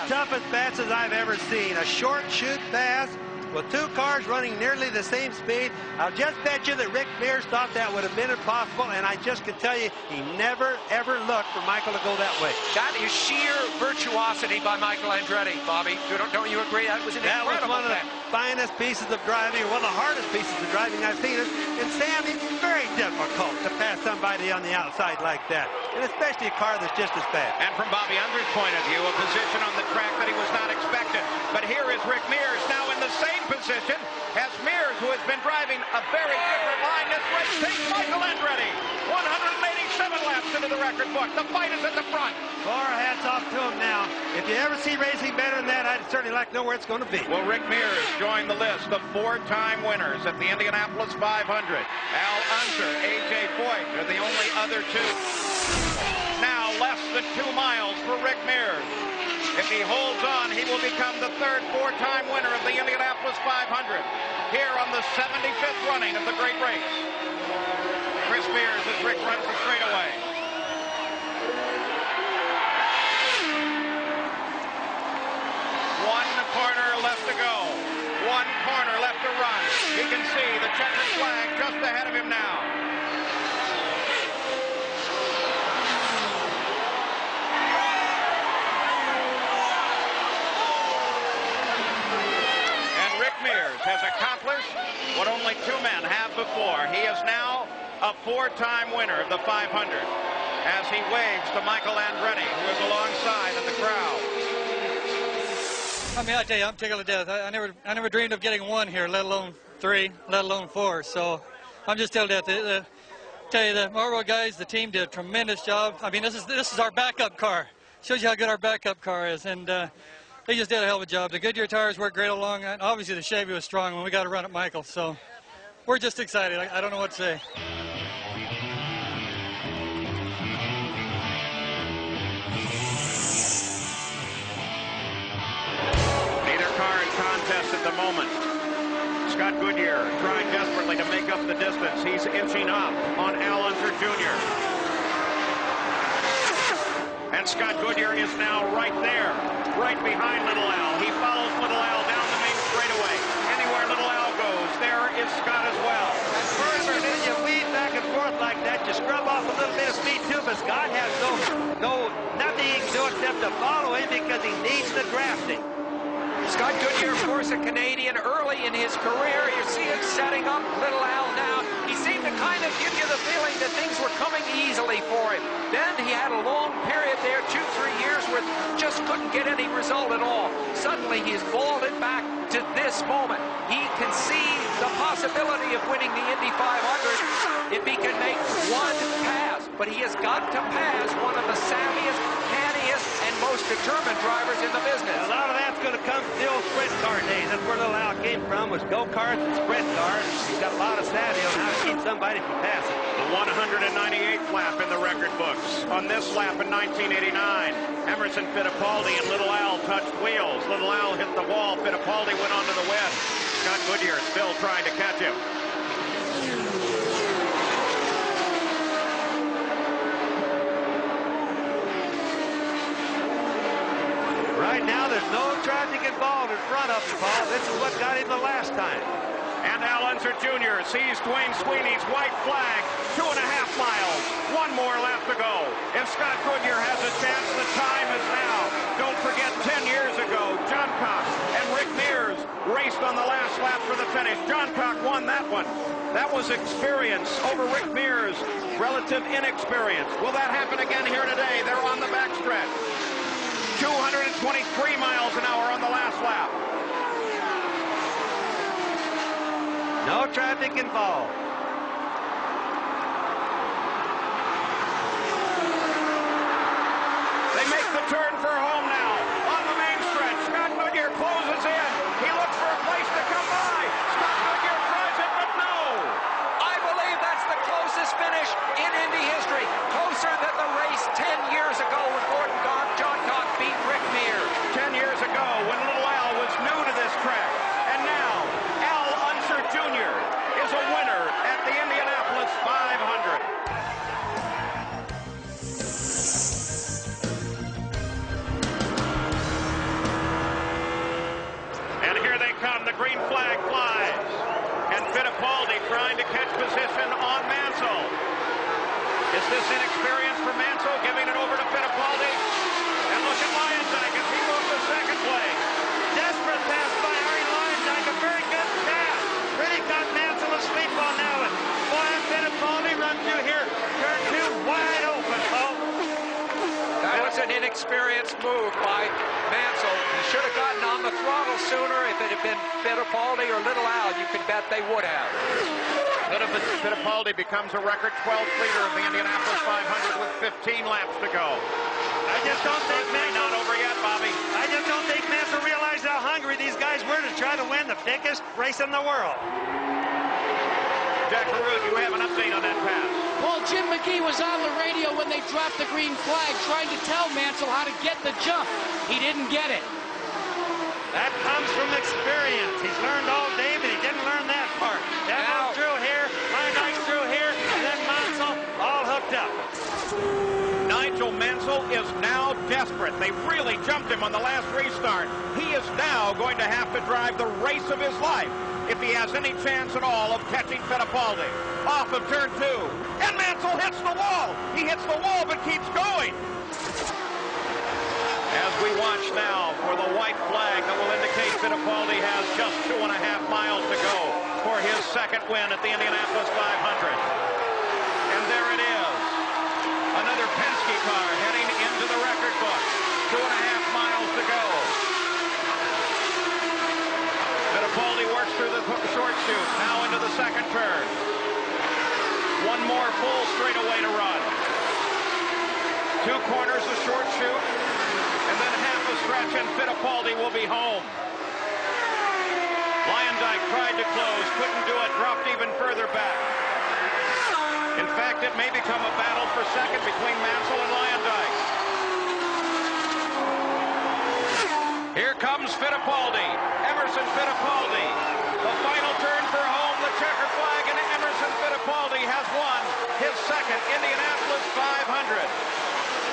toughest passes I've ever seen. A short shoot pass with two cars running nearly the same speed. I'll just bet you that Rick Mears thought that would have been impossible, and I just can tell you he never, ever looked for Michael to go that way. That is sheer virtuosity by Michael Andretti, Bobby. Don't you agree? That was an incredible one of the finest pieces of driving, one of the hardest pieces of driving I've seen. And Sam, it's very difficult to pass somebody on the outside like that, and especially a car that's just as fast. And from Bobby Unger's point of view, a position on the track that he was not expected. But here is Rick Mears now in the same position as Mears, who has been driving a very different line. This race takes Michael Andretti 187 laps into the record book. The fight is at the front. Our hats off to him now. If you ever see racing better than that, I'd certainly like to know where it's going to be. Well, Rick Mears joined the list of four-time winners at the Indianapolis 500. Al Unser, A.J. Foyt are the only other two. Now less than 2 miles for Rick Mears. If he holds on, he will become the third four-time winner of the Indianapolis 500 here on the 75th running of the great race. Chris Mears as Rick runs the straightaway. One corner left to go. One corner left to run. He can see the checkered flag just ahead of him now. Mears has accomplished what only 2 men have before. He is now a 4-time winner of the 500 as he waves to Michael Andretti, who is alongside in the crowd. I mean, I tell you, I'm tickled to death. I never dreamed of getting 1 here, let alone 3, let alone 4. So I'm just tickled to death. Tell you, the Marlboro guys, the team did a tremendous job. I mean, this is our backup car. Shows you how good our backup car is, and they just did a hell of a job. The Goodyear tires worked great along, and obviously the Chevy was strong when we got to run at Michael. So we're just excited. I don't know what to say. Neither car in contest at the moment. Scott Goodyear trying desperately to make up the distance. He's inching up on Al Unser Jr. And Scott Goodyear is now right there, right behind Little Al. He follows Little Al down the main straightaway. Anywhere Little Al goes, there is Scott as well. At first, you weave back and forth like that, you scrub off a little bit of speed too, but Scott has nothing he can do except to follow him because he needs the drafting. Scott Goodyear, of course, a Canadian early in his career. You see him setting up Little Al now. He seemed to kind of give you the feeling that things were coming easily for him. Then he had a long period there, 2-3 years, where just couldn't get any result at all. Suddenly, he's vaulted back to this moment. He can see the possibility of winning the Indy 500 if he can make 1 pass. But he has got to pass one of the savviest, canniest, and most determined drivers in the business. A lot of that's going to come from the old sprint car days. That's where Little Al came from, was go-karts and sprint cars. He's got a lot of savvy on how to keep somebody from passing. The 198th lap in the record books. On this lap in 1989, Emerson Fittipaldi and Little Al touched wheels. Little Al hit the wall. Fittipaldi went onto the west. Scott Goodyear still trying to catch him. Right now, there's no traffic involved in front of him, Paul. This is what got him the last time. And Al Unser Jr. sees Dwayne Sweeney's white flag. 2.5 miles. 1 more lap to go. If Scott Goodyear has a chance, the time is now. Don't forget, 10 years ago, John Cox and Rick Mears raced on the last lap for the finish. John Cox won that one. That was experience over Rick Mears' relative inexperience. Will that happen again here today? They're on the backstretch. 223 miles an hour on the last lap. No traffic involved. They make the turn for home now. On the main stretch, Scott Goodyear closes in. He looks for a place to come by. Scott Goodyear tries it, but no. I believe that's the closest finish in Indy history. Closer than the race 10 years ago when John Cox beat Rick Mears. 10 years ago when Little Al was new to this track. And now, Al Unser Jr. is a winner this inexperience for Mansell, giving it over to Fittipaldi. And look at Lyondike as he moves the second plate. Desperate pass by Ari Lyondike. A very good pass. Really got Mansell asleep on that one. Boy, Fittipaldi run through here. Turn 2 wide open, folks. That was an inexperienced move by Mansell. He should have gotten on the throttle sooner. If it had been Fittipaldi or Little Al, you could bet they would have. Fittipaldi becomes a record 12th leader of the Indianapolis 500 with 15 laps to go. I just don't think Not over yet, Bobby. I just don't think Mansell realized how hungry these guys were to try to win the biggest race in the world. Jack Caruth, you have an update on that pass. Well, Jim McGee was on the radio when they dropped the green flag, trying to tell Mansell how to get the jump. He didn't get it. That comes from experience. He's learned all day, but he didn't learn that part. Devlin through here, Lyondike through here, and then Mansell all hooked up. Nigel Mansell is now desperate. They really jumped him on the last restart. He is now going to have to drive the race of his life if he has any chance at all of catching Fittipaldi. Off of turn 2. And Mansell hits the wall. He hits the wall but keeps going. As we watch now for the white flag that will indicate Fittipaldi has just 2.5 miles to go for his second win at the Indianapolis 500. And there it is. Another Penske car heading into the record book. 2.5 miles to go. Fittipaldi works through the short chute, now into the second turn. One more full straightaway to run. 2 corners, a short chute, and then half a stretch, and Fittipaldi will be home. Lyondike tried to close, couldn't do it, dropped even further back. In fact, it may become a battle for second between Mansell and Lyondike. Here comes Fittipaldi, Emerson Fittipaldi. The final turn for home, the checker flag, and Emerson Fittipaldi has won his second Indianapolis 500.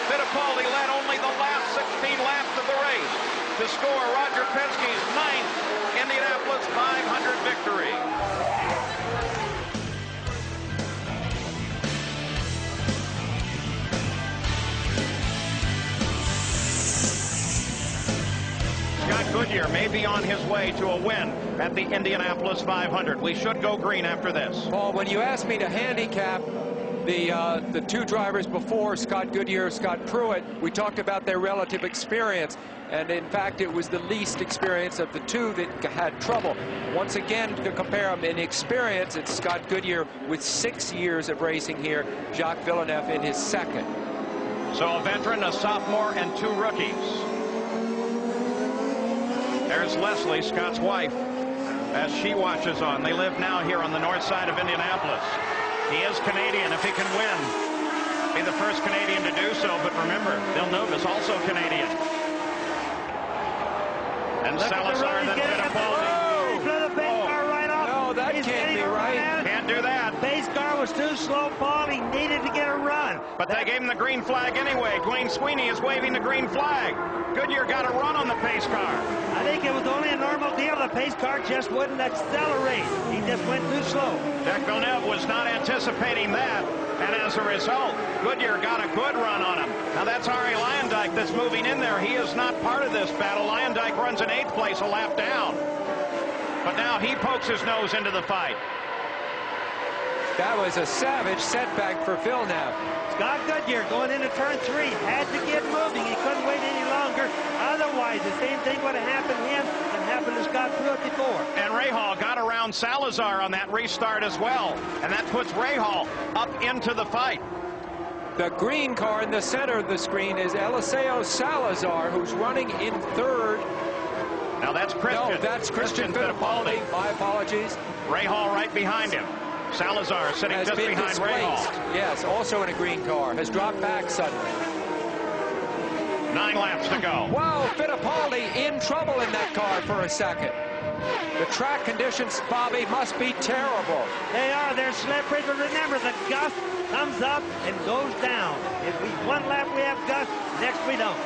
Fittipaldi led only the last 16 laps of the race to score Roger Penske's 9th Indianapolis 500 victory. Scott Goodyear may be on his way to a win at the Indianapolis 500. We should go green after this. Paul, when you asked me to handicap the 2 drivers before, Scott Goodyear, Scott Pruitt, we talked about their relative experience. And in fact, it was the least experience of the 2 that had trouble. Once again, to compare them in experience, it's Scott Goodyear with 6 years of racing here, Jacques Villeneuve in his second. So a veteran, a sophomore, and 2 rookies. There's Leslie, Scott's wife, as she watches on. They live now here on the north side of Indianapolis. He is Canadian. If he can win, be the first Canadian to do so. But remember, Villeneuve is also Canadian. And Salazar, then Fittipaldi. No, that can't be right. Can't do that. Pace car was too slow, Paul. He needed to get a run. But they gave him the green flag anyway. Dwayne Sweeney is waving the green flag. Goodyear got a run on the pace car. I think it was only a normal deal. The pace car just wouldn't accelerate. He just went too slow. Jacques Villeneuve was not anticipating that. And as a result, Goodyear got a good run on him. Now that's Ari Lyondike that's moving in there. He is not part of this battle. Lyondike runs in 8th place, a lap down. But now he pokes his nose into the fight. That was a savage setback for Villeneuve. Scott Goodyear going into turn 3 had to get moving. He couldn't wait any longer. Otherwise, the same thing would have happened to him and happened to Scott Pruitt before. And Rahal got around Salazar on that restart as well. And that puts Rahal up into the fight. The green car in the center of the screen is Eliseo Salazar, who's running in 3rd. Now that's Christian. No, that's Christian Fittipaldi. My apologies. Rahal right behind him. Salazar sitting Has just been behind displaced. Rahal. Yes, also in a green car. Has dropped back suddenly. 9 laps to go. Wow, Fittipaldi in trouble in that car for a second. The track conditions, Bobby, must be terrible. They are. They're slippery, but remember, the gust comes up and goes down. If we one lap we have gust, next we don't.